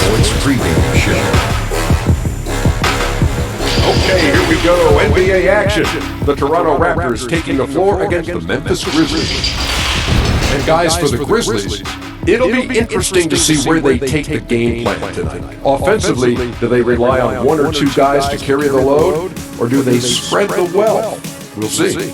Points pregame show. Okay, here we go. NBA action. The Toronto Raptors taking the floor against the Memphis Grizzlies. And guys, for the Grizzlies, it'll be interesting to see where they take the game plan tonight. Offensively, do they rely on one or two guys to carry the load, or do they spread the wealth? We'll see.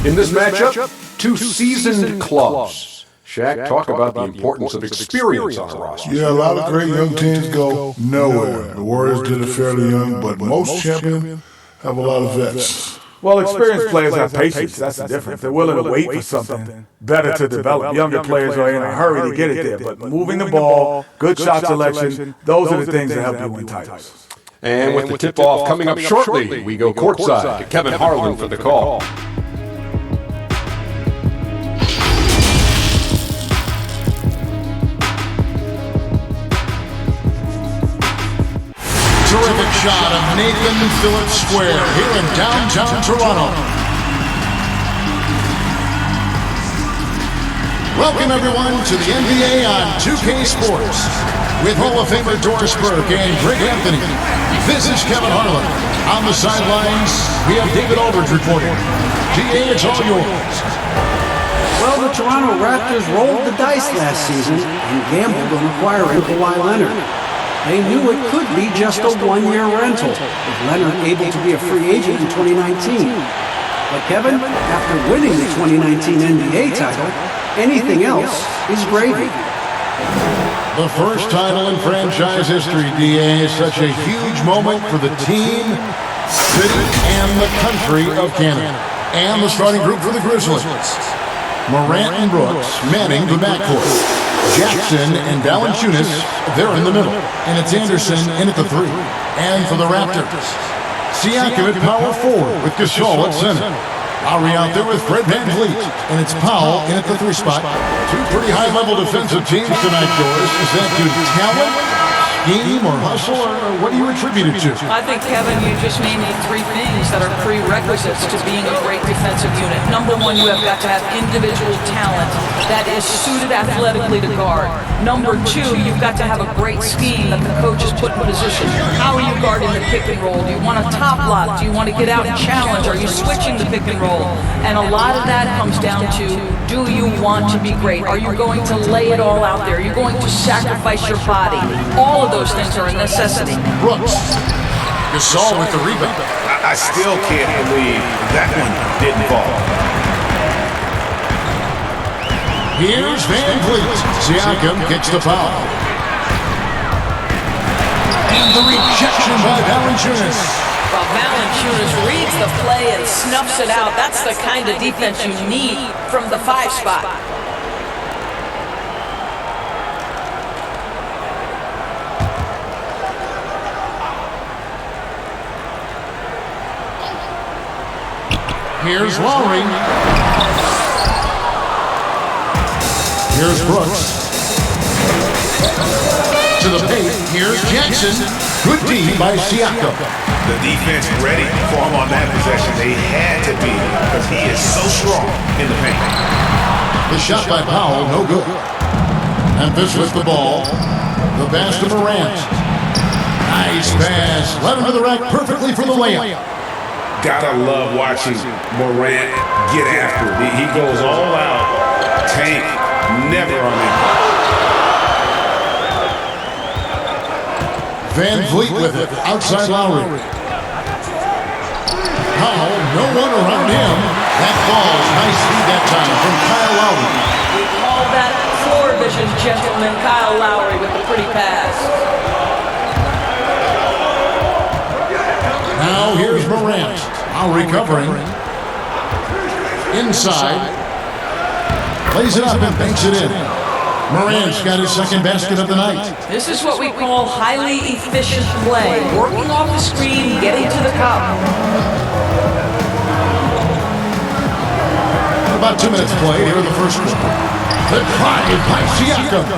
In this matchup, two seasoned clubs. Shaq, talk about the importance of experience on a roster. Yeah, a lot of great young teams go nowhere. The Warriors did it fairly young, but most champions have a lot of vets. Well, experienced players have patience. That's the difference. They're willing to wait for something better to develop. Younger players are in a hurry to get it there. But moving the ball, good shot selection, those are the things that help you win titles. And with the tip-off coming up shortly, we go courtside to Kevin Harlan for the call. Terrific shot of Nathan Phillips Square here in downtown Toronto. Welcome everyone to the NBA on 2K Sports. With Hall of Famer Doris Burke and Greg Anthony, this is Kevin Harlan. On the sidelines, we have David Aldridge reporting. DA, it's all yours. Well, the Toronto Raptors rolled the dice last season and gambled on acquiring Kawhi Leonard. They knew it could be just a one-year rental, with Leonard able to be a free agent in 2019. But Kevin, after winning the 2019 NBA title, anything else is gravy. The first title in franchise history, DA, is such a huge moment for the team, city, and the country of Canada. And the starting group for the Grizzlies. Morant and Brooks manning the backcourt. Jackson and Valanciunas, they're in the middle. And it's Anderson in at the three. And for the Raptors, Siakam at power forward with Gasol at center. Lowry out there with Fred VanVleet. And it's Powell in at the three spot. Two pretty high-level defensive teams tonight, Doris. Is that due to talent, scheme, or hustle, or what do you attribute it to? I think, Kevin, you just named the three things that are prerequisites to being a great defensive unit. Number one, you have got to have individual talent that is suited athletically to guard. Number two, you've got to have a great scheme that the coach has put in position. How are you guarding the pick and roll? Do you want a top lock? Do you want to get out and challenge? Are you switching the pick and roll? And a lot of that comes down to, do you want to be great? Are you going to lay it all out there? Are you going to sacrifice your body? All of those things are a necessity. Brooks. Gasol with the rebound. I still can't believe that one didn't fall. Here's VanVleet. Siakam gets the foul. And the rejection by Valanciunas. Well, Valanciunas reads the play and snuffs it out. That's the kind of defense you need from the 5 spot. Here's Lowry. Here's Brooks. To the paint. Here's Jackson. Good D by Siakam. The defense ready for him on that possession. They had to be because he is so strong in the paint. The shot by Powell, no good. Memphis with the ball. The pass to Morant. Nice pass. Led him to the rack perfectly for the layup. Gotta love watching Morant get after it. He goes all out. Tank, never on it. VanVleet with it. Outside Lowry. Powell, no one around him. That falls. Nice feed that time from Kyle Lowry. We call that floor vision, gentlemen. Kyle Lowry with the pretty pass. Now here's Morant. Now recovering. Inside. Plays it up and banks it in. Morant's got his second basket of the night. This is what we call highly efficient play. Working off the screen, getting to the cup. About 2 minutes played here in the first quarter. The drive by Siakam.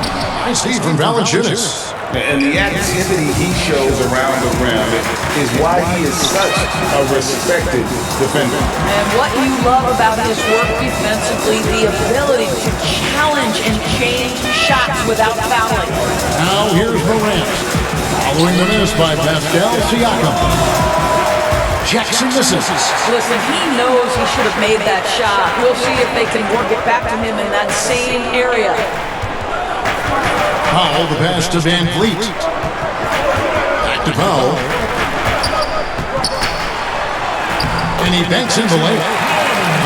Nice feed from Valanciunas. And the activity he shows around the rim is why he is such a respected defender. And what you love about his work defensively, the ability to challenge and change shots without fouling. Following the miss by Pascal Siakam. Jackson misses. Listen, he knows he should have made that shot. We'll see if they can work it back to him in that same area. Powell, the pass to Van Vliet. Back to Powell. And he banks in the layup.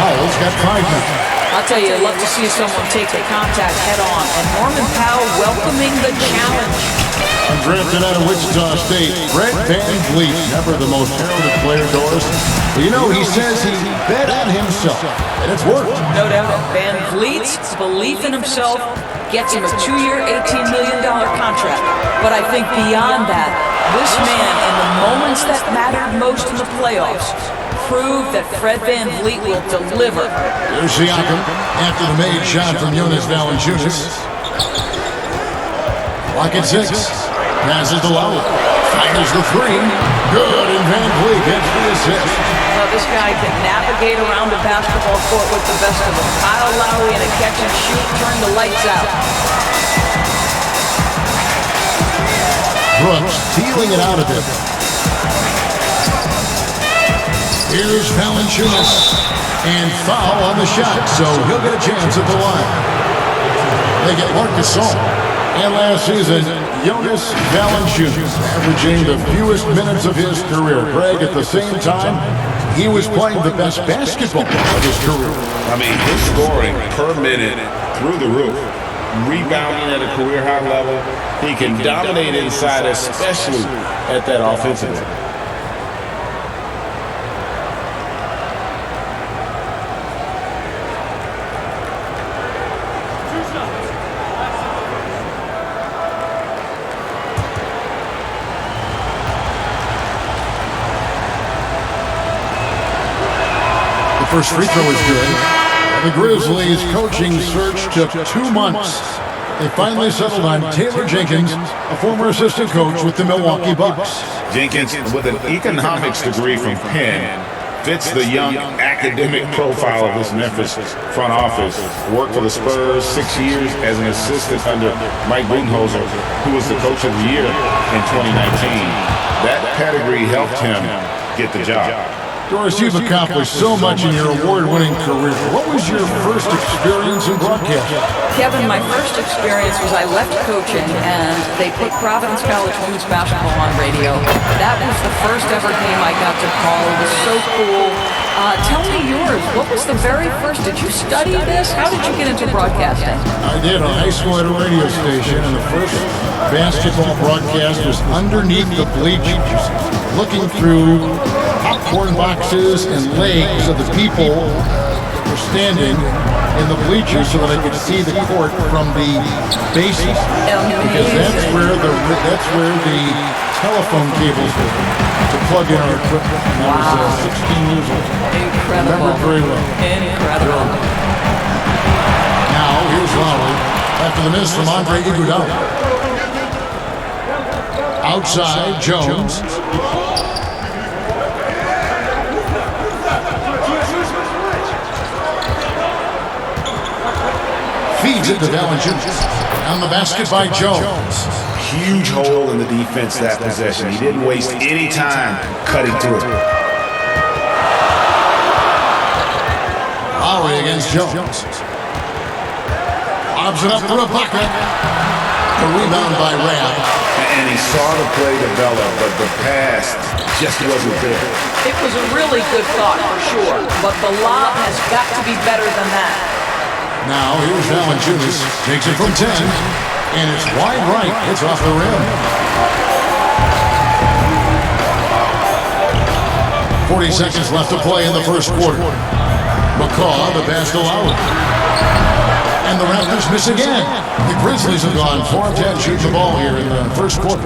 Powell's got 5 now. I'll tell you, I'd love to see someone take the contact head on. And Norman Powell welcoming the challenge. Drafted out of Wichita State, Brett Van Vliet, never the most heralded player, Doris. But you know, he says he bet on himself, and it's worked. No doubt. Van Vliet's belief in himself gets him a 2-year, $18 million contract. But I think beyond that, this man, in the moments that mattered most in the playoffs, proved that Fred Van Vliet will deliver. Here's Siakam after the made shot from Jonas Valanciunas. Lock at 6. Passes to Lowry. Fires the 3. Good, and Van Vliet gets the assist. Now this guy can navigate around the basketball court with the best of them. Kyle Lowry in a catch and shoot, turn the lights out. Brooks feeling it out of him. Here's Valanciunas. And foul on the shot, so he'll get a chance at the line. They get Marc Gasol. And last season, Jonas Valanciunas averaging the fewest minutes of his career. Greg, at the same time, he was playing the best basketball of his career. I mean, his scoring per minute through the roof. Rebounding at a career high level. He can dominate inside, especially at that offensive end. First free throw is good. The Grizzlies coaching search took 2 months. They finally settled on Taylor Jenkins, a former assistant coach with the Milwaukee Bucks. Jenkins, with an economics degree from Penn, fits the young academic profile of this Memphis front office. Worked for the Spurs 6 years as an assistant under Mike Budenholzer, who was the coach of the year in 2019. That pedigree helped him get the job. Doris, you've accomplished so much in your award-winning career. What was your first experience in broadcasting? Kevin, my first experience was I left coaching and they put Providence College women's basketball on radio. That was the first ever game I got to call. It was so cool. Tell me yours. What was the very first? Did you study this? How did you get into broadcasting? I did on high school at a radio station, and the first basketball broadcast was underneath the bleachers, looking through popcorn boxes and legs of the people that were standing in the bleachers so that I could see the court from the basement. Because that's where the telephone cables were to plug in our equipment. And I was 16 years old. Incredible. I remember it very well. Incredible. Now, here's Lowry after the miss from Andre Iguodala. Outside, Jones. Feeds it to Valanciunas. On the basket by Jones. Huge hole in the defense that possession. He didn't waste any time cutting through it. Lowry against Jones. Lobs it up for Ibaka. The rebound by Rab. And he saw the play develop, but the pass just wasn't there. It was a really good thought for sure, but the lob has got to be better than that. Now here's Valanciunas. Takes it from 10. And it's wide right. It's off the rim. 40 seconds left to play in the first quarter. McCaw, the pass to Lowry. And the Raptors miss again. The Grizzlies have gone 4 of 10 shooting the ball here in the first quarter.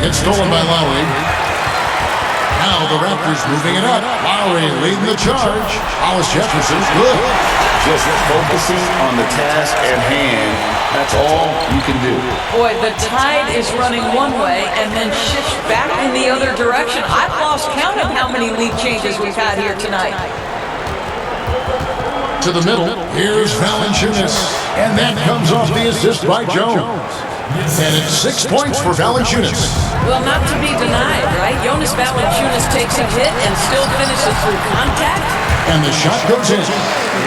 It's stolen by Lowry. Now the Raptors moving it up. Lowry leading the charge. Hollis Jefferson's good. Just focusing on the task at hand. That's all you can do. Boy, the tide is running one way and then shifts back in the other direction. I've lost count of how many lead changes we've had here tonight. To the middle, here's Valanciunas. And that comes off the assist by Jones. And it's 6 points for Valanciunas. Well, not to be denied, right? Jonas Valanciunas takes a hit and still finishes through contact. And the shot goes in.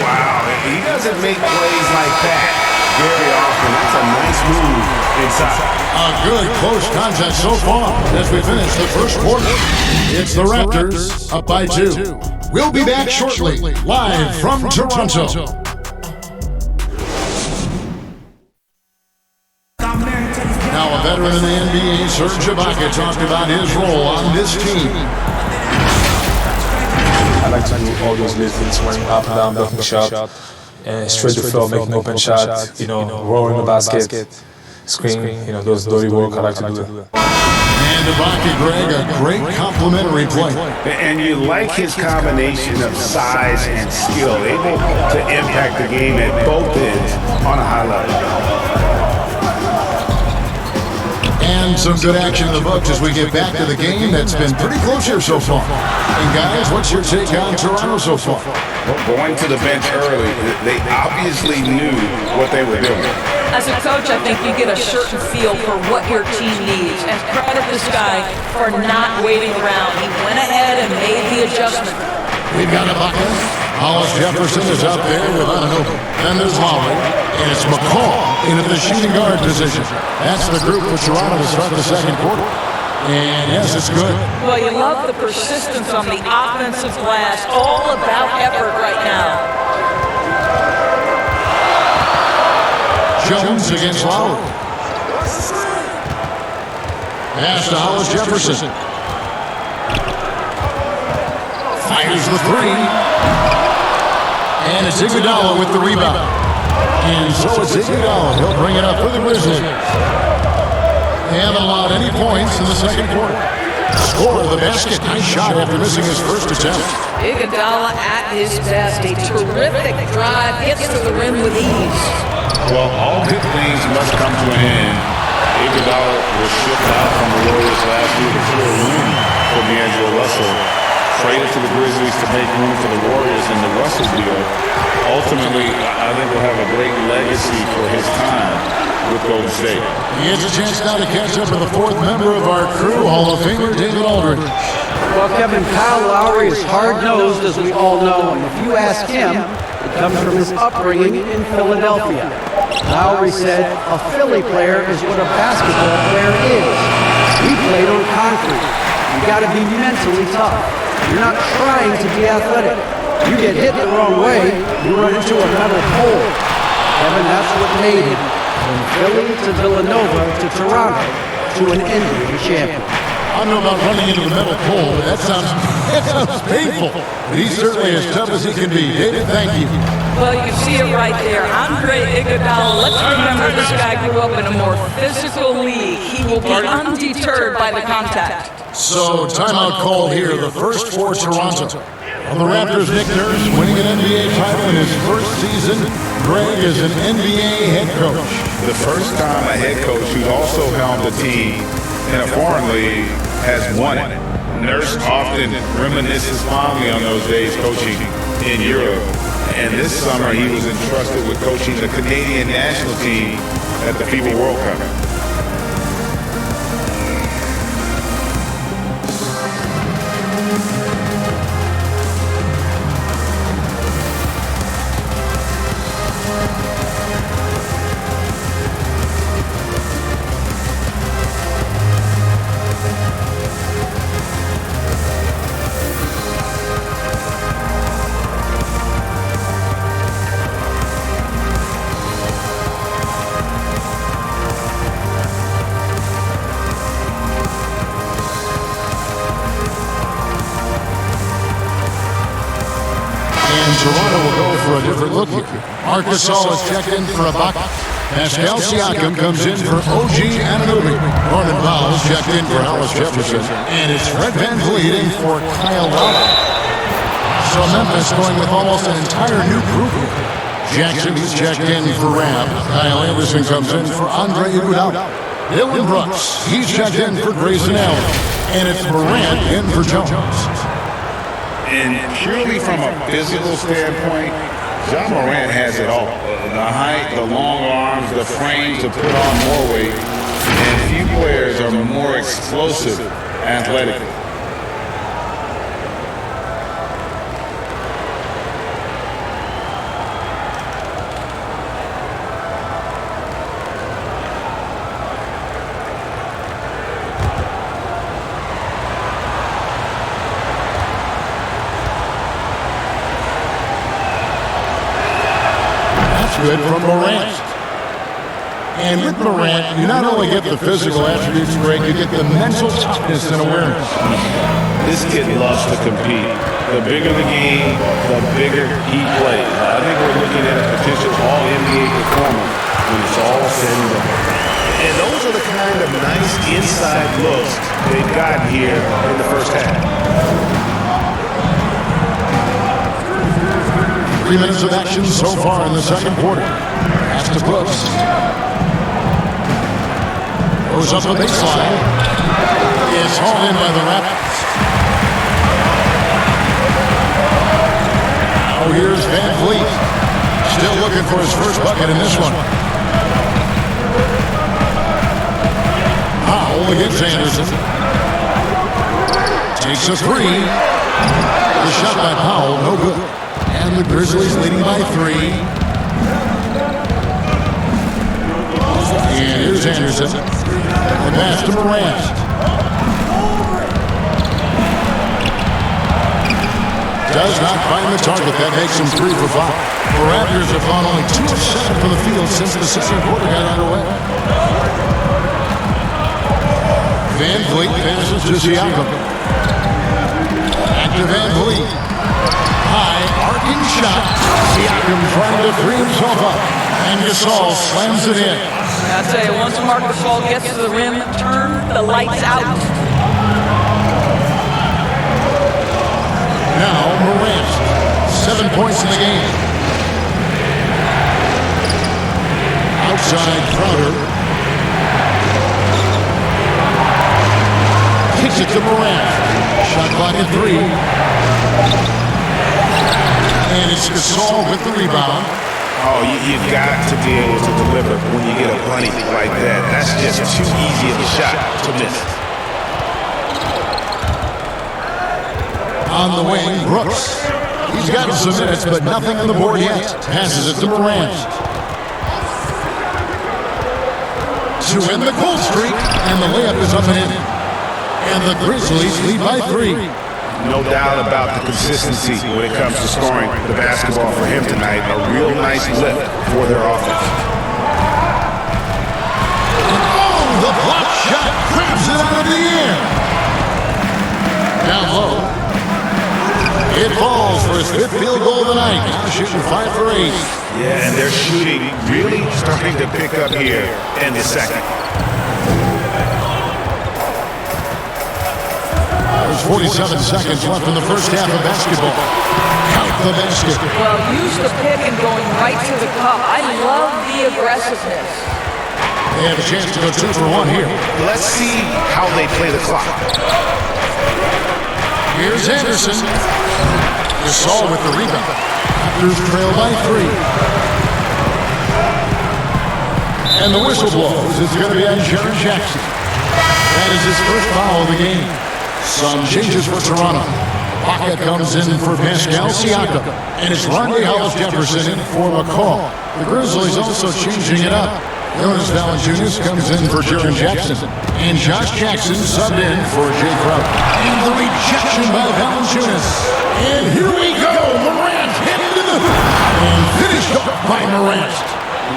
Wow, he doesn't make plays like that very often. That's a nice move inside. A good close contest so far as we finish the first quarter. It's the Raptors up by 2. We'll be back shortly, live from Toronto. Now a veteran in the NBA, Serge Ibaka, talked about his role on this team. I like to do all those little things, running up and down, blocking shot, and straight the floor, making open shot, rolling the basket, screen, those dirty work. I like to do that. And Ibaka, Greg, a great complimentary play. And you like his combination of size and skill, able to impact the game at both ends on a high level. And some good action in the books as we get back to the game that's been pretty close here so far. And guys, what's your take on Toronto so far? Well, going to the bench early, they obviously knew what they were doing. As a coach, I think you get a certain feel for what your team needs. And credit this guy for not waiting around. He went ahead and made the adjustment. We've got Ibaka. Hollis Jefferson is out there with Anunoby. Then there's Lowry. And it's McCall into the shooting guard position. That's the group for Toronto to start the second quarter. And yes, it's good. Well, you love the persistence on the offensive glass. All about effort right now. Jones against Lowry. Pass to Hollis Jefferson. Fires the three. And it's Iguodala with the rebound. And so it's Iguodala. He'll bring it up for the Grizzlies. They haven't allowed any points in the second quarter. Score of the basket. Nice shot after missing his first attempt. Iguodala at his best. A terrific drive. Gets to the rim with ease. Well, all good things must come to an end. Iguodala was shipped out from the Warriors last week for a win for D'Angelo Russell. Traded to the Grizzlies to make room for the Warriors in the Russell deal. Ultimately, I think we'll have a great legacy for his time with Golden State. He has a chance now to catch up with the fourth member of our crew, Hall of Famer David Aldridge. Well, Kevin, Kyle Lowry is hard-nosed, as we all know, and if you ask him, it comes from his upbringing in Philadelphia. Lowry said, a Philly player is what a basketball player is. He played on concrete. You got to be mentally tough. You're not trying to be athletic. You get hit the wrong way, you run into a metal pole. Kevin, that's what made him from Philly to Villanova to Toronto to an NBA champion. I don't know about running into the metal pole, but that sounds painful. But he's certainly as tough as he can be. David, thank you. Well, you see it right there. Andre Iguodala. Let's remember this guy grew up in a more physical league. He will be undeterred by the contact. So, timeout call here, the first for Toronto. Well, the Raptors' Nick Nurse winning an NBA title in his first season. Greg is an NBA head coach. The first time a head coach who's also helmed a team in a foreign league has won it. Nurse often reminisces fondly on those days coaching in Europe. And this summer he was entrusted with coaching the Canadian national team at the FIBA World Cup. Toronto will go for a different look here. Marcus Gasol is checked in for Ibaka. Pascal Siakam comes in for OG Anunoby. Norman Powell is checked in for Hollis Jefferson. And it's Fred VanVleet in for Kyle Lowry. So Memphis going with almost an entire new group here. Jackson is checked in for Rab. Kyle Anderson comes in for Andre Iguodala. Dylan Brooks, he's checked in for Grayson Allen. And it's Morant in for Jones. And purely from a physical standpoint, John Morant has it all. The height, the long arms, the frame to put on more weight. And few players are more explosive athletically. Good from Morant. And with Morant, you not only get the physical attributes great, you get the mental toughness and awareness. This kid loves to compete. The bigger the game, the bigger he plays. I think we're looking at a potential all-NBA performer when it's all said and done. And those are the kind of nice inside looks they've gotten here in the first half. 3 minutes of action so far in the second quarter. Pass to Brooks. Goes up the baseline. Is hauled in by the Raptors. Now here's Van Vliet. Still looking for his first bucket in this one. Powell against Anderson. Takes a three. The shot by Powell, no good. And the Grizzlies leading by 3. And here's Anderson. The pass to Morant. Does not find the target. That makes him 3 for 5. The Raptors have gone only 2 of 7 from the field since the second quarter got underway. Van Vliet passes to Siakam. Back to Van Vliet. High, arcing shot. Siakam trying to free himself up. And Gasol slams it in. I tell you, once Marc Gasol gets to the rim, turn the lights out. Now Morant, 7 points in the game. Outside Crowder. Kicks it to Morant. Shot clock at 3. And it's Gasol with the rebound. Oh, you've got to be able to deliver when you get a bunny like that. That's just too easy of a shot to miss. On the wing, Brooks. He's gotten some minutes, but nothing on the board yet. Passes it to Morant. To end the goal streak, and the layup is up and in. And the Grizzlies lead by 3. No doubt about the consistency when it comes to scoring the basketball for him tonight. A real nice lift for their offense. Oh, the block shot grabs it out of the air. Down low. It falls for his 5th field goal of the night. Now shooting 5 for 8. Yeah, and their shooting really starting to pick up here in the second. There's 47 seconds left in the first half of basketball. Count the basket. Well, use the pick and going right to the cup. I love the aggressiveness. They have a chance to go 2 for 1 here. Let's see how they play the clock. Here's Anderson. Gasol with the rebound. Raptors trail by 3. And the whistle blows. It's going to be on Jaren Jackson. That is his first foul of the game. Some changes for Toronto. Pocket comes in for Pascal Siakam. And it's Rondae Hollis-Jefferson in for McCall. The Grizzlies also changing it up. Jonas Valanciunas comes in for Jaren Jackson. And Josh Jackson subbed in for Jay Crowder. And the rejection by Valanciunas. And here we go. Morant heading to the hoop. And finished off by Morant.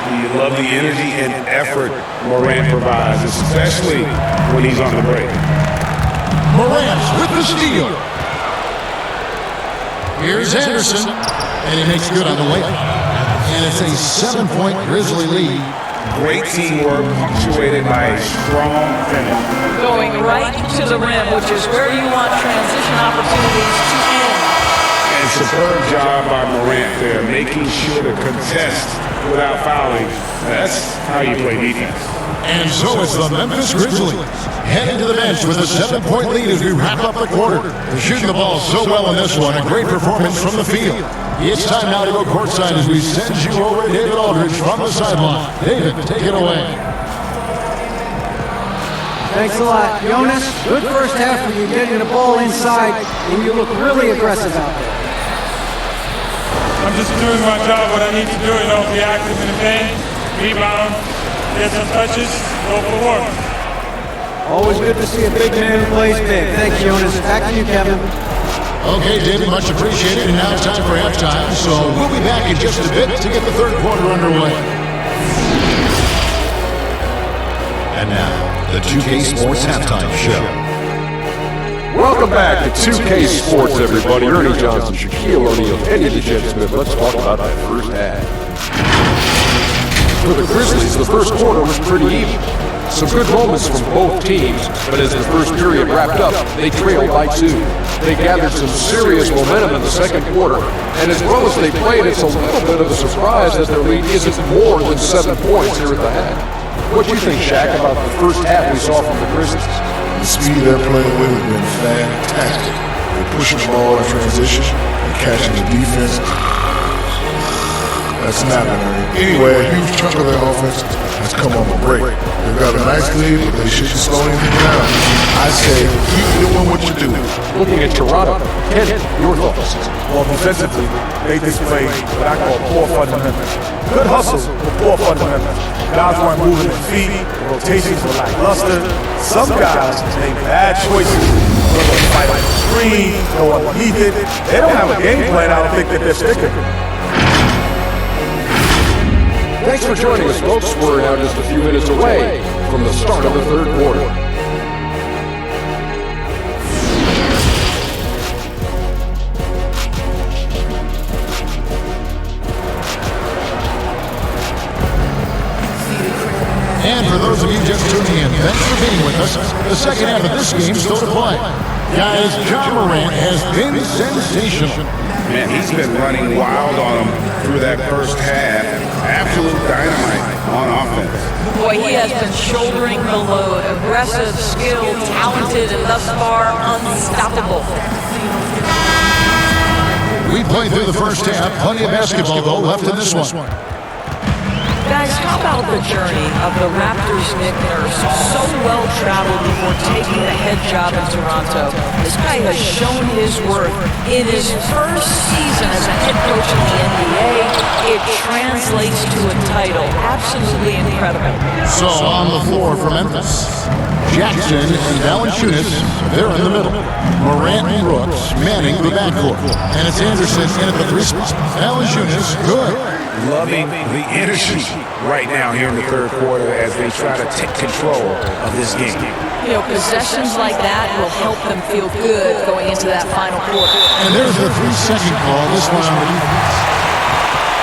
You love the energy and effort Morant provides, especially when he's on the break. Morant with the steal. Here's Anderson. And he makes good on the layup. And it's a 7-point Grizzly lead. Great teamwork punctuated by a strong finish. Going right to the rim, which is where you want transition opportunities to end. And superb job by Morant there, making sure to contest without fouling. That's how you play defense. And so it's the Memphis Grizzlies heading to the bench with a 7-point lead as we wrap up the quarter. They're shooting the ball so well in this one. A great performance from the field. It's time now to go courtside as we send you over to David Aldridge from the sideline. David, take it away. Thanks a lot, Jonas. Good first half for you getting the ball inside, and you look really aggressive out there. I'm just doing my job, what I need to do, be active in the paint, rebound, get some touches, go for the work. Always good to see a big man who plays big. Thanks, Jonas. Back to you, Kevin. Okay, David, much appreciated, and now it's time for halftime, so we'll be back in just a bit to get the third quarter underway. And now, the 2K Sports Halftime Show. Welcome back to 2K Sports, everybody. Ernie Johnson, Shaquille O'Neal, Eddie the Jet Smith. Let's talk about that first half. For the Grizzlies, the first quarter was pretty even. Some good moments from both teams, but as the first period wrapped up, they trailed by 2. They gathered some serious momentum in the second quarter, and as well as they played, it's a little bit of a surprise that their lead isn't more than 7 points here at the half. What do you think, Shaq, about the first half we saw from the Grizzlies? The speed they're playing with has been fantastic. They're pushing the ball in transition and catching the defense. That's snapping. Anyway, a huge chunk of their offense has come on the break. They've got a nice lead, but they shouldn't slow anything down. I say, keep doing what you do. Looking at Toronto, Ken, your thoughts? Well, defensively, they displayed what I call poor fundamentals. Good hustle, but poor fundamentals. Guys weren't moving their feet, the rotations were lackluster. Some guys made bad choices. Whether they fight on the screen, go underneath it. They don't have a game plan, I don't think that they're sticking. Thanks for joining us, folks. We're now just a few minutes away from the start of the third quarter. And for those of you just tuning in, thanks for being with us. The second half of this game is still to play. Guys, John Morant has been sensational. Man, he's been running wild on them through that first half. Absolute dynamite on offense. Boy, he has been shouldering the load. Aggressive, skilled, talented, and thus far unstoppable. We played through the first half. Plenty of basketball, though, left in this one. Guys, how about the journey of the Raptors' Nick Nurse? So well-traveled before taking the head job in Toronto. This guy has shown his worth. In his first season as a head coach in the NBA, it translates to a title. Absolutely incredible. So on the floor for Memphis, Jackson and Valanciunas, they're in the middle. Morant and Brooks manning the backcourt. And it's Anderson in at the 3 spot. Valanciunas, good. Loving the energy right now here in the third quarter as they try to take control of this game. Possessions like that will help them feel good going into that final quarter. And there's the 3-second call, this one on the defense.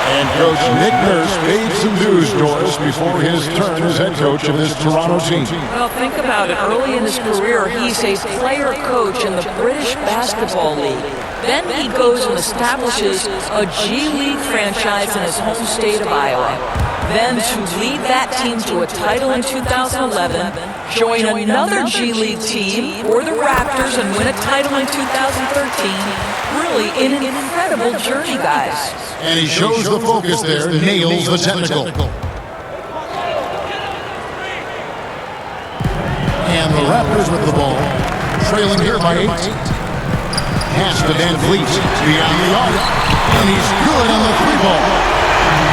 And Coach Nick Nurse paid some dues, Doris, before his turn as head coach of this Toronto team. Well, think about it. Early in his career, he's a player coach in the British Basketball League. Then he goes and establishes a G League franchise in his home state of Iowa. Then to lead that team to a title in 2011, join another G League team or the Raptors and win a title in 2013. Really an incredible journey, guys. And he shows the focus there, nails the technical. And the Raptors with the ball, trailing here by 8. Pass to Van Vliet, beyond the arc, and he's good on the 3-ball.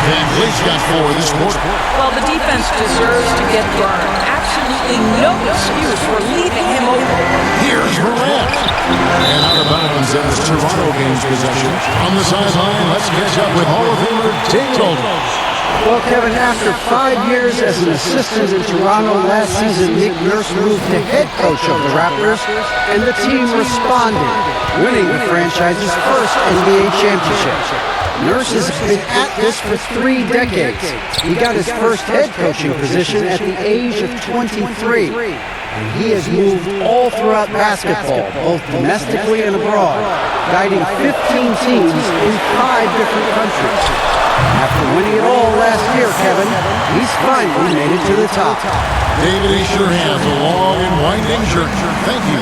Van Vliet's got 4 this quarter. Well, the defense deserves to get burned. Absolutely no excuse for leaving him open. Here's Morant. And out of bounds as Toronto gains possession. On the sideline, let's catch up with Hall of Famer David Aldridge. Well, Kevin, after 5 years as an assistant in Toronto last season, Nick Nurse moved to head coach of the Raptors, and the team responded, winning the franchise's first NBA championship. Nurse has been at this for 3 decades. He got his first head coaching position at the age of 23. And he has moved all throughout basketball, both domestically and abroad, guiding 15 teams in 5 different countries. After winning it all last year, Kevin, he's finally made it to the top. David, he sure has a long and winding journey. Thank you.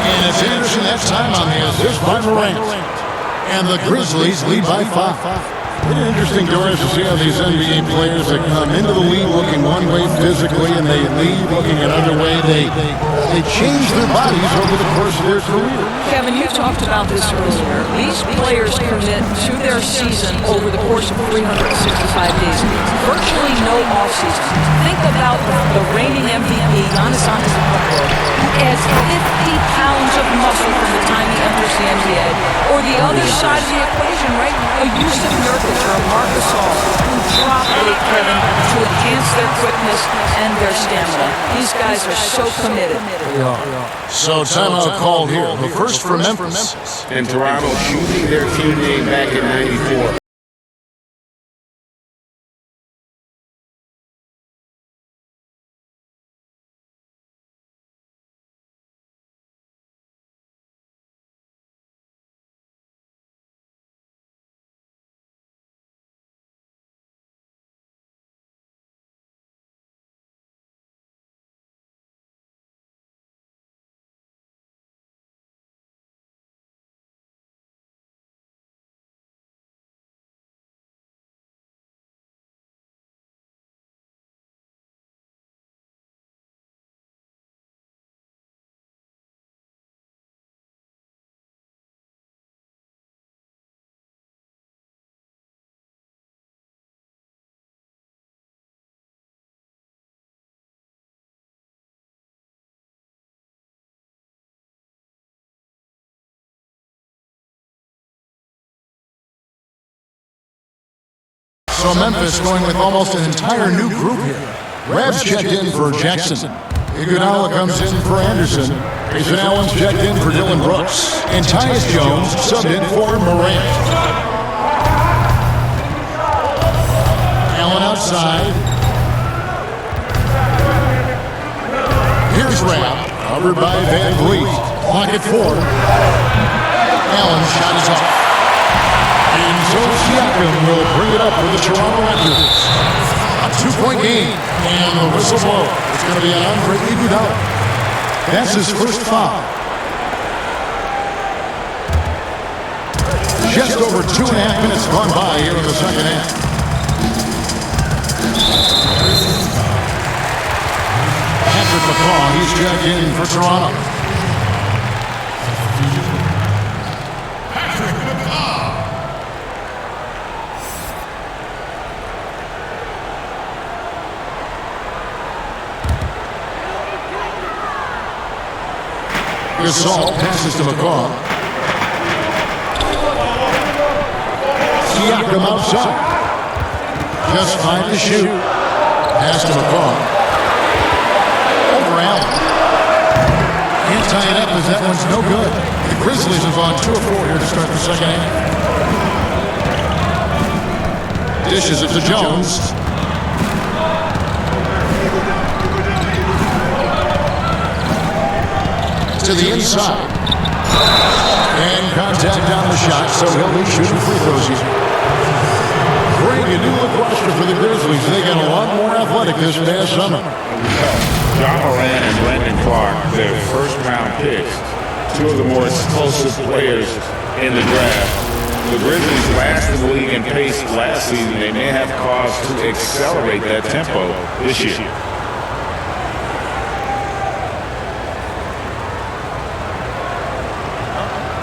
And it's Anderson that time on the assist by Morant. And the Grizzlies lead by 5. Pretty interesting, Doris, to see how these NBA players that come into the league looking one way physically and they leave looking another way. They change their bodies over the course of their career. Kevin, you talked about this earlier. These players commit to their season over the course of 365 days. Virtually no offseason. Think about the reigning MVP, Giannis Antetokounmpo, who adds 50 pounds of muscle from the time he enters the NBA. Or the other side of the equation, right? A Yusuf Nurkic or a Marcus Gasol who drop weight, Kevin, to enhance their quickness and their stamina. These guys are so committed. So timeout called here. The first for Memphis. And Toronto shooting their team name back in '94. So Memphis going with almost an entire new group here. Rabs checked in for Jackson. Iguodala comes in for Anderson. Grayson Allen's checked in for Dylan Brooks. And Tyus Jones subbed in for Morant. Allen outside. Here's Rab, covered by Van Vliet. Clock at 4. Allen's shot is off. And so Siakam will bring it up for the Toronto Raptors. A 2-point game, and the whistle blow. It's going to be an Andre Iguodala. That's his first foul. Just over 2.5 minutes gone by here in the second half. Patrick McCaw, he's checked in for Toronto. Gasol passes to McCaw. Siakam outside. Just 5 to shoot. Pass to McCaw. Over Allen. Can't tie it up as that one's no good. The Grizzlies have gone 2 of 4 here to start the second half. Dishes it to Jones. To the inside. And contact on the shot, so he'll be shooting free throws here. Greg, a new look roster for the Grizzlies. They got a lot more athletic this past summer. John Moran and Brandon Clark, their first-round picks, 2 of the more explosive players in the draft. The Grizzlies last in the league in pace last season. They may have cause to accelerate that tempo this year.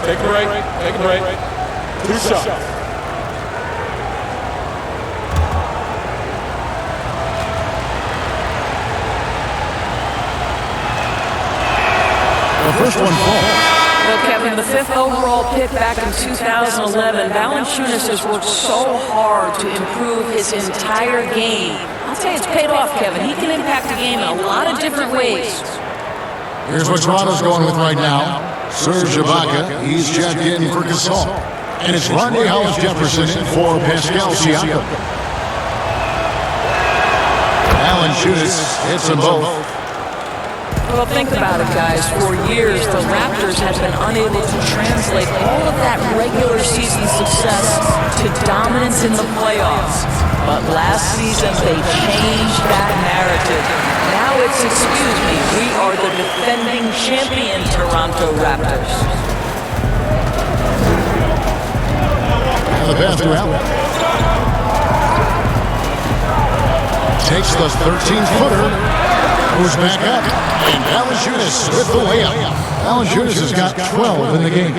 Take a break. Take a break. 2 shots. The first one falls. Well, Kevin, the 5th overall pick back in 2011, Valanciunas has worked so hard to improve his entire game. I'll tell you, it's paid off, Kevin. He can impact the game in a lot of different ways. Here's what Toronto's going with right now. Serge Ibaka, he's checked in for Gasol. And it's Rondae Hollis-Jefferson in for Pascal Siakam. Valanciunas hits them both. Well, think about it, guys. For years, the Raptors have been unable to translate all of that regular season success to dominance in the playoffs. But last season, they changed that narrative. Now it's, excuse me, we are the defending champion Toronto Raptors. The pass to Allen. Takes the 13-footer. Goes back up. And Valanciunas with the layup. Valanciunas has got 12 in the game.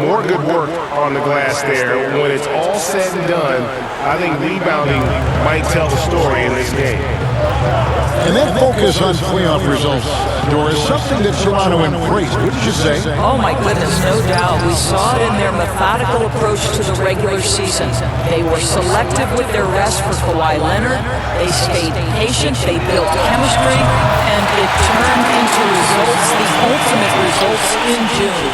More good work on the glass there. When it's all said and done, I think rebounding might tell the story in this game. And that focus on playoff results, Doris, something that Toronto embraced. What did you say? Oh my goodness, no doubt. We saw it in their methodical approach to the regular season. They were selective with their rest for Kawhi Leonard. They stayed patient. They built chemistry, and it turned into results, the ultimate results in June.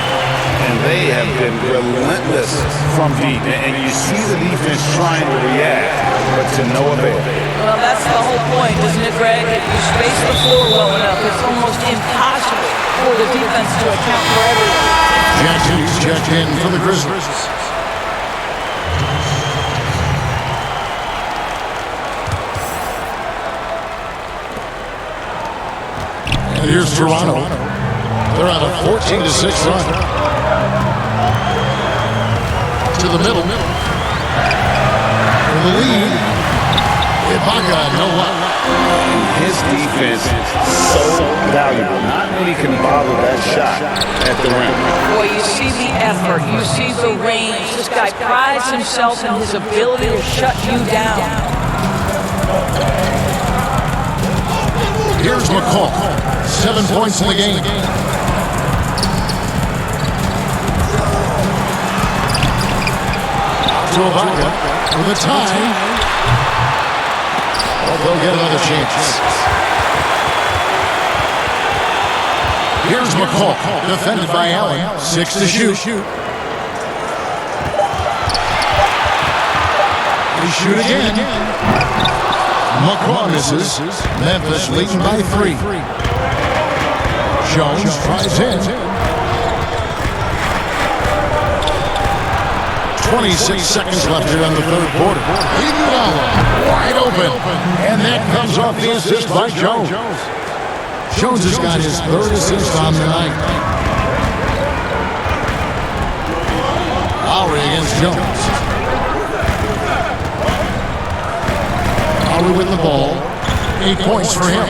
And they have been relentless from deep. And you see the defense trying to react, but to no avail. Well, that's the whole point, isn't it, Greg? If you space the floor well enough, it's almost impossible for the defense to account for everything. Jackson's checked in for the Grizzlies. And here's Toronto. They're on a 14-6 run. To the middle. For the lead. Ibaka, no luck. His defense is so valuable. Not many can bottle that shot at the rim. Boy, you see the effort. You see the range. This guy prides himself in his ability to shut you down. Here's McCall. 7 points in the game. To Ibaka for the tie. Well, they'll get another chance. Here's McCall, defended by Allen. 6 to shoot. They shoot again. McCall misses. Memphis leading by 3. Jones tries in. 26 seconds left here in the third quarter. Iguodala wide open. And that comes off the assist by Jones. Jones has got his third assist on the night. Lowry against Jones. Lowry with the ball. 8 points for him.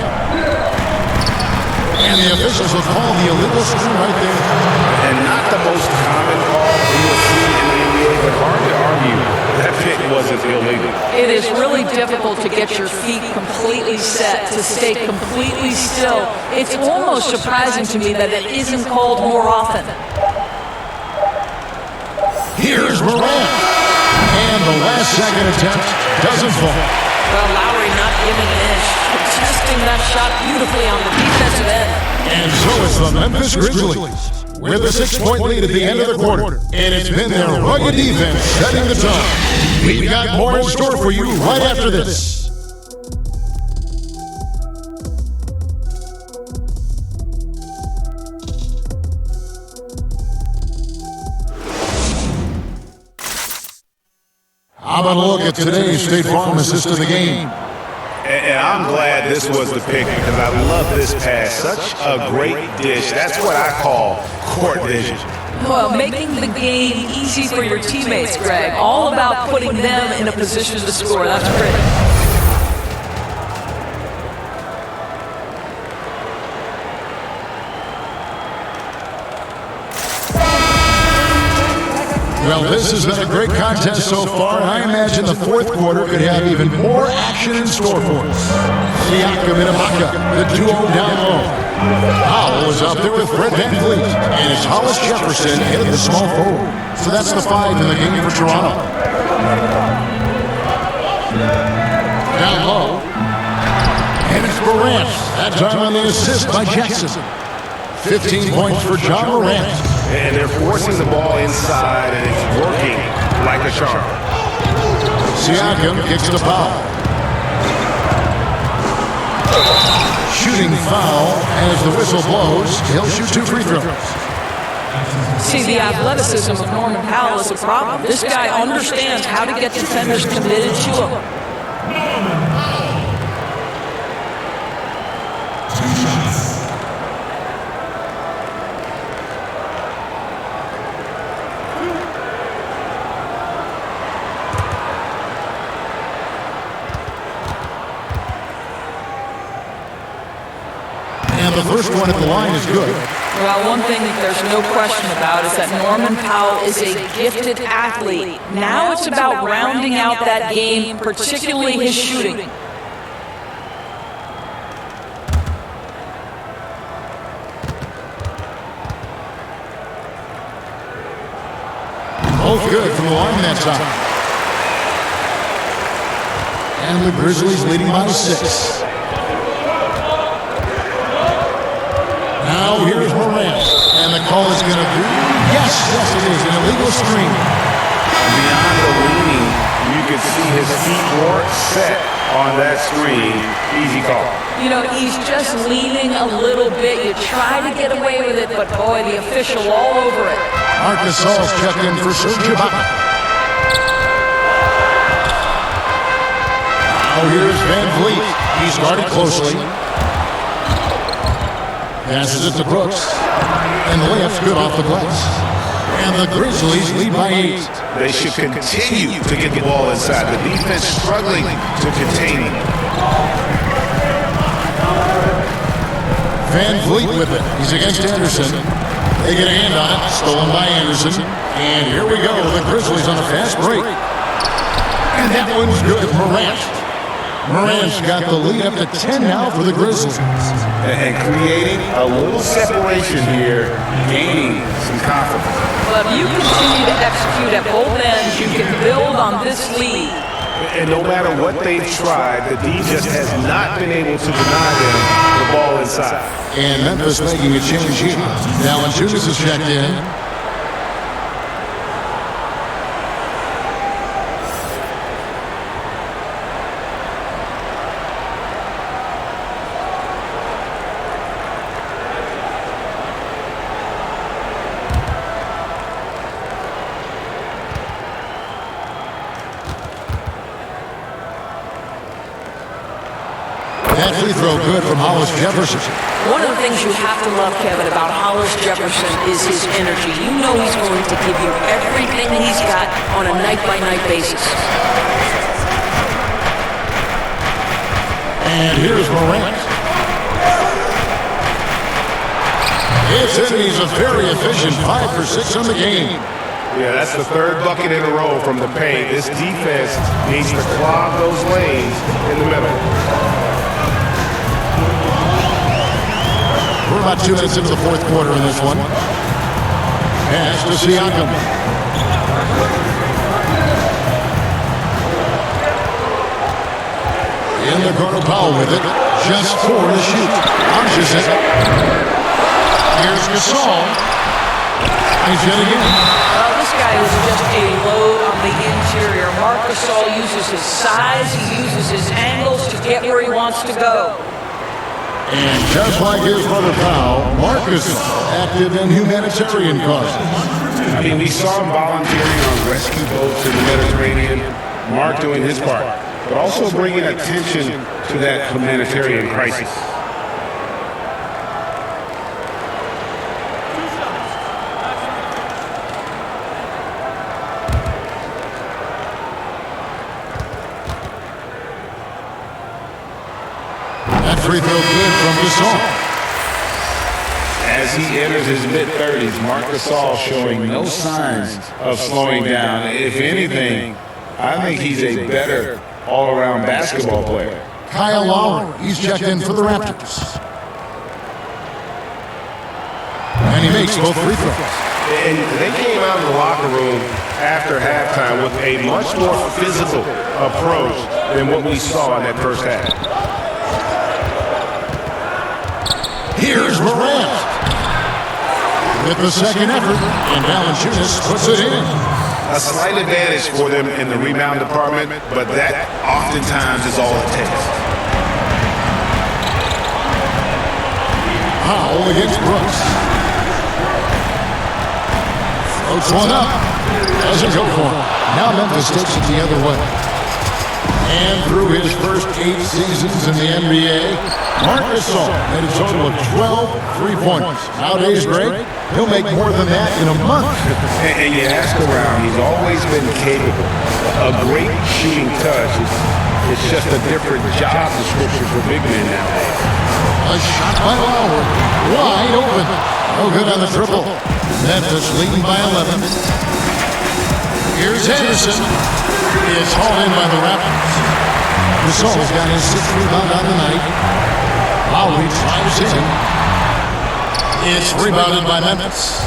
And the officials will call the illegal screen right there. And not the most common call you will see in the NBA, but hard to argue that pick wasn't illegal. It is really difficult to get your feet completely set, to stay completely still. It's almost surprising to me that it isn't called more often. Here's Morant. And the last second attempt doesn't fall. Well, Lowry not giving an inch, contesting that shot beautifully on the defensive end. And so it's the Memphis Grizzlies with a 6-point lead at the end of the quarter. And it's been their rugged defense setting the tone. We've got more in store for you right after this. How about a look at today's State Farm assist of the game? And I'm glad this was the pick because I love this pass. Such a great dish. That's what I call court vision. Well, making the game easy for your teammates, Greg. All about putting them in a position to score. That's great. Well, this has been a great contest so far, and I imagine the fourth quarter could have even more action in store for us. Siakam and Ibaka, the duo down low. Powell is up there with Fred VanVleet, and it's Hollis Jefferson hitting the small forward. So that's the 5 in the game for Toronto. Down low. And it's Morant. That time on the assist by Jackson. 15 points for John Morant. And they're forcing the ball inside, and it's working like a charm. Siakam kicks to Powell. Shooting shooting foul as the whistle blows. He'll shoot 2 free throws. See, the athleticism of Norman Powell is a problem. This guy understands how to get defenders committed to him. And the first one at the line is good. Well, one thing that there's no question about is that Norman Powell is a gifted athlete. Now it's about rounding out that game, particularly his shooting. Both good from the line that side. And the Grizzlies leading by 6. Now here's Morant, and the call is going to be, yes, it is, an illegal screen. Beyond the leaning, you can see his feet weren't set on that screen. Easy call. You know, he's just leaning a little bit. You try to get away with it, but boy, the official all over it. Marcus Gasol's checked in for Serge Ibaka. Now here's Van Vliet. He's guarded closely. Passes it to Brooks. And the layup's good off the glass. And the Grizzlies lead by 8. They should continue to get the ball inside. The defense struggling to contain him. Van Vliet with it. He's against Anderson. They get a hand on it. Stolen by Anderson. And here we go. The Grizzlies on a fast break. And that one's good. Morant's got the lead up to 10 now for the Grizzlies. And creating a little separation here, gaining some confidence. But if you continue to execute at both ends, you can build on this lead. And no matter what they've tried, the D just has not been able to deny them the ball inside. And Memphis making a change here. Valanciunas is checked in. That free throw good from Hollis Jefferson. One of the things you have to love, Kevin, about Hollis Jefferson is his energy. You know he's going to give you everything he's got on a night-by-night basis. And here's Morant. It's in. He's a very efficient 5 for 6 on the game. Yeah, that's the third bucket in a row from the paint. This defense needs to clog those lanes in the middle. We're about 2 minutes into the fourth quarter in this one. Pass to Siakam. In the corner, Powell with it. Just 4 to shoot. Launches it. Here's Gasol. He's yet again. This guy is just a load on the interior. Marc Gasol uses his size, he uses his angles to get where he wants to go. And just like his brother Powell, Marcus active in humanitarian causes. I mean, we saw him volunteering on rescue boats in the Mediterranean. Mark doing his part, but also bringing attention to that humanitarian crisis. That free throw good from Gasol. As he enters his mid-30s, Marc Gasol showing no signs of slowing down. If anything, I think he's a better all-around basketball player. Kyle Lowry, he's checked in for the Raptors. And he makes both free throws. And they came out of the locker room after halftime with a much more physical approach than what we saw in that first half. Here's Morant with the second effort, and Valanciunas puts it in. A slight advantage for them in the rebound department, but that oftentimes is all it takes. Powell against Brooks. Floats one up. Doesn't go for it. Now Memphis takes it the other way. And through his first 8 seasons in the NBA, Marc Gasol made a total of 12 3-pointers. Nowadays, Greg, he'll make more than that in a month. And you ask around, he's always been capable. A great shooting touch. It's just a different job description for big men nowadays. A shot by Lowry. Wide open. No good on the triple. Memphis leading by 11. Here's Henderson. It's hauled in by the Raptors. Gasol's got his 6th rebound on the night. Lowry drives in. It's rebounded by Memphis.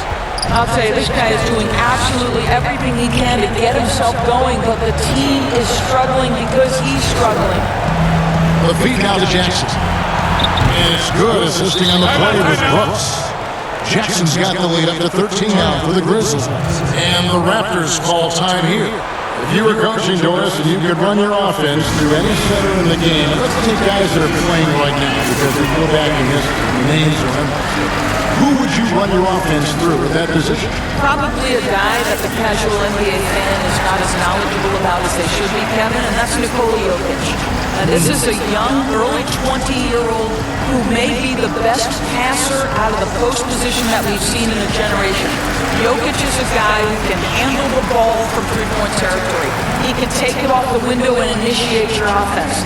I'll tell you, this guy is doing absolutely everything he can to get himself going, but the team is struggling because he's struggling. The feed now to Jackson. And it's good, assisting on the play with Brooks. Jackson's got the lead up to 13 now for the Grizzlies. And the Raptors call time here. If you were coaching, Doris, and you could run your offense through any center in the game, let's take guys that are playing right now because we go back in history, names are memorable. Who would you run your offense through at that position? Probably a guy that the casual NBA fan is not as knowledgeable about as they should be, Kevin, and that's Nikola Jokic. This is a young, early 20-year-old who may be the best passer out of the post position that we've seen in a generation. Jokic is a guy who can handle the ball from three-point territory. He can take it off the window and initiate your offense.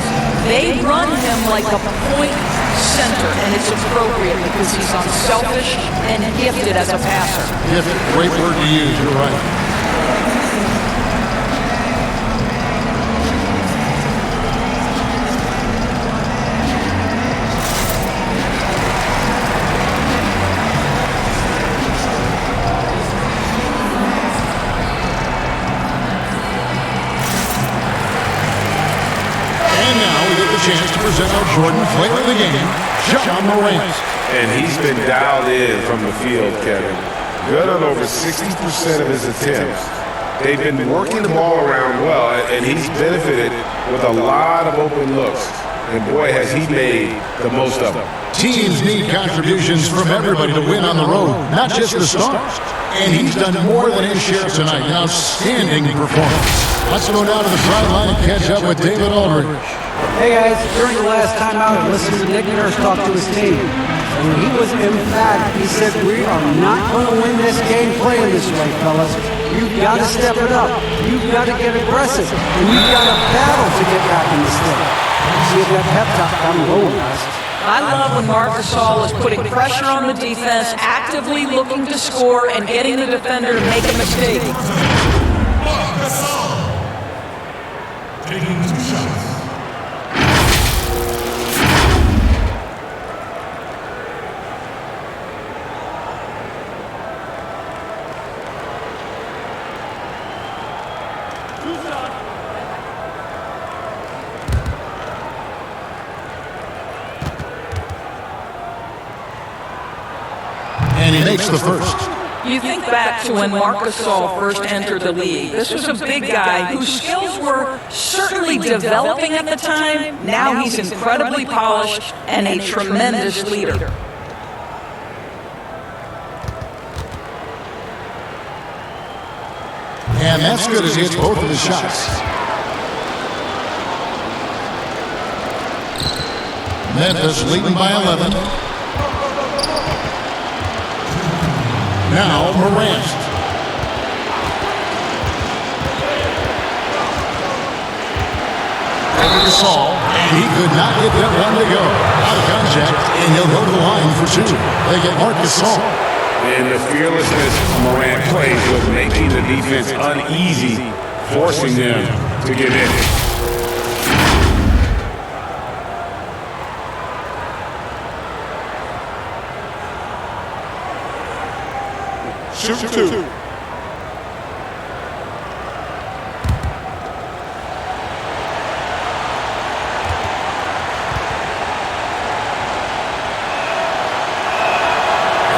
They run him like a point center, and it's appropriate because he's unselfish and gifted as a passer. Gifted, great word to use, you're right. Chance to present our Jordan flavor of the game, John Morant. And he's been dialed in from the field, Kevin. Good on over 60% of his attempts. They've been working the ball around well, and he's benefited with a lot of open looks. And boy, has he made the most of them. Teams need contributions from everybody to win on the road, not just the stars. And he's done more than his share tonight. An outstanding performance. Let's go down to the sideline and catch up with David Aldridge. Hey guys, during the last time out, I listened to Nick Nurse talk to his team. And he was emphatic. He said, we are not going to win this game playing this way, fellas. You've got to step it up. You've got to get aggressive. And you've got to battle to get back in this thing. See if that pep talk down the road, guys. I love when Marc Gasol is putting pressure on the defense, actively looking to score and getting the defender to make a mistake. Marc Gasol taking 2 shots. And he makes the first. You think back to when Marc Gasol first entered the league. This was a big guy whose skills were certainly developing at the time. Now he's incredibly polished and a tremendous leader. And that's good as he hits both of his shots. Memphis leading by 11. Now Morant. Gasol, and he could not get that one to go. Out of contact, and he'll go to the line for 2. They get Marc Gasol. And the fearlessness Morant plays was making the defense uneasy, forcing them to get in. Shoot 2.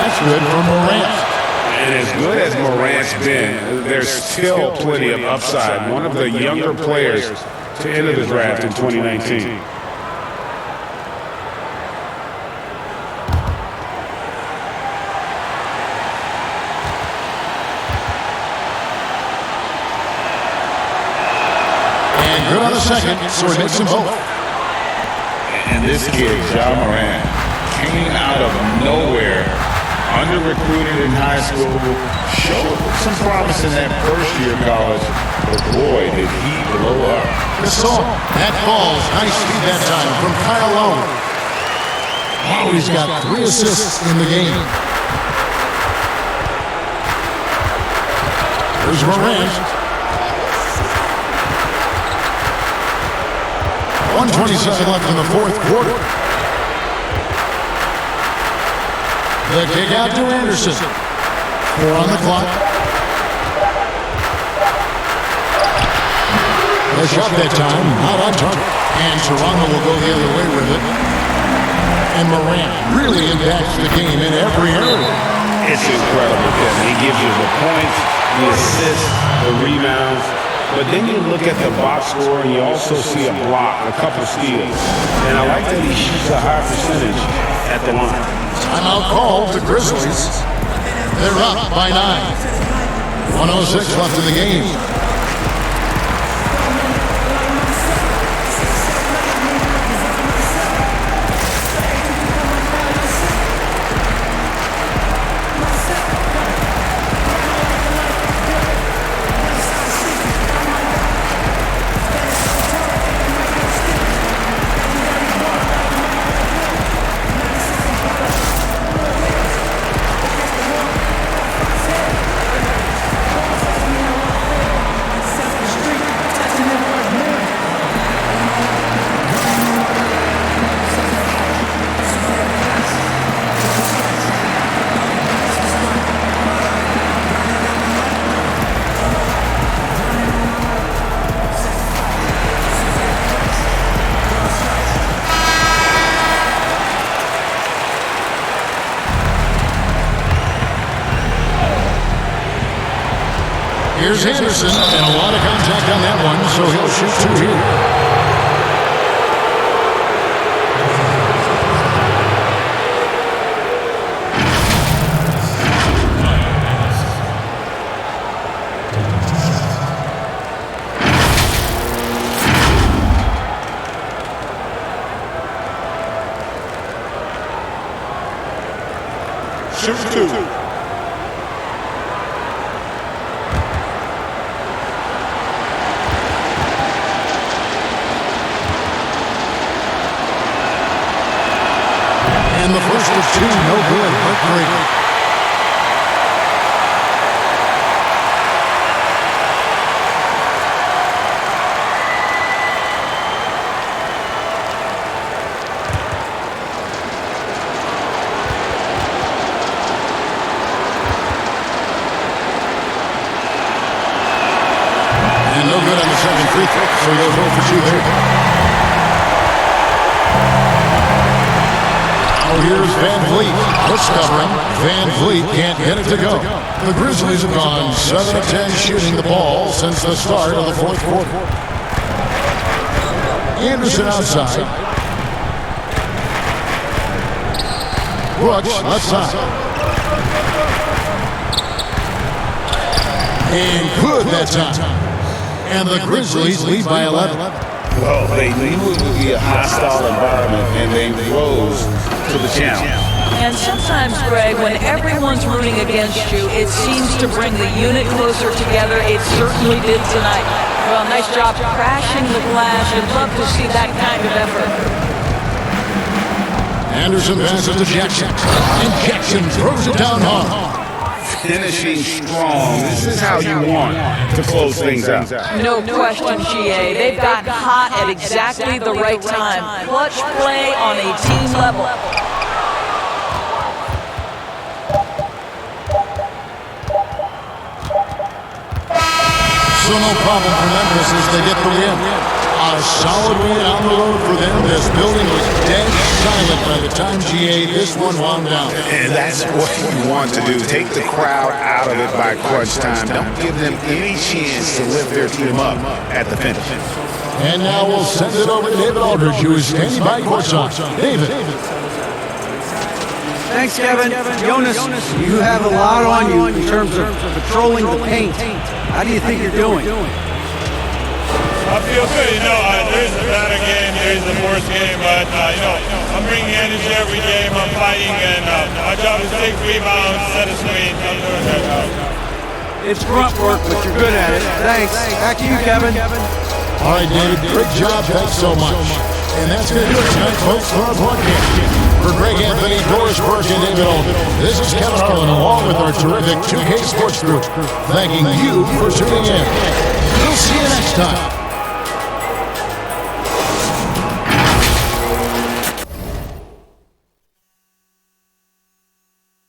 That's good for Morant. And as good as Morant's been, there's still plenty of upside. One of the younger players to enter the draft in 2019. on a second, so he makes them both. And this kid, Ja Morant, came out of nowhere, under-recruited in high school, showed some promise in that first year of college, but boy, did he blow up. Gasol, that falls. Nice speed that time from Kyle Lowry. Lowry's got 3 assists in the game. Here's Morant. 1:27 left in the fourth quarter. The kick out to Anderson. 4 on the clock. The shot that time, not on target. And Toronto will go the other way with it. And Morant really impacts the game in every area. It's incredible, Kevin. He gives you the points, the assists, the rebounds. But then you look at the box score and you also see a block, a couple steals. And I like that he shoots a high percentage at the line. Timeout call to Grizzlies. They're up by 9. 1:06 left in the game. Here's Anderson, and a lot of contact on that one, so he'll shoot 2 here. Shoot 2. And the first of 2, no good. Heartbreaker. And no good on the second free throw, so he goes 0 for 2 there. Oh, here's Van Vliet. Push covering. Van Vliet can't get it to go. The Grizzlies have gone 7 of 10 shooting the ball since the start of the fourth quarter. Anderson outside. Brooks left side. And good that time. And the Grizzlies lead by 11. Well, they knew it would be a hostile environment, and they rose to the challenge. And sometimes, Greg, when everyone's rooting against you, it seems to bring the unit closer together. It certainly did tonight. Well, nice job crashing the glass. You'd love to see that kind of effort. Anderson passes to Jackson. And Jackson throws it down hard. Finishing strong. This is how you want to close things out. No question, GA. They've gotten hot at exactly the right time. Clutch play on a team level. So no problem for Memphis as they get the win. A solid win on the road for them. This building was dead silent by the time GA this one wound down. And that's what you want to do. Take the crowd out of it by crunch time. Don't give them any chance to lift their team up at the finish. And now we'll send it over to David Aldridge, who is standing by courtside. David. Thanks, Kevin. Jonas, you have a lot on you in terms of patrolling the paint. How do you think you're doing? I feel good. There's a better game, there's a worse game, but I'm bringing energy every game. I'm fighting, and my job is to take rebounds, set a screen. I'm doing that job. It's grunt work, but you're good at it. Thanks. Back to you, Kevin. All right, David. Great job. Thanks so much. And that's going to do it tonight, folks, for our broadcast. For Greg Anthony, Doris Burke, and David Olden, this is Kevin Harlan, along with our terrific 2K Sports Group, thanking you for tuning in. We'll see you next time.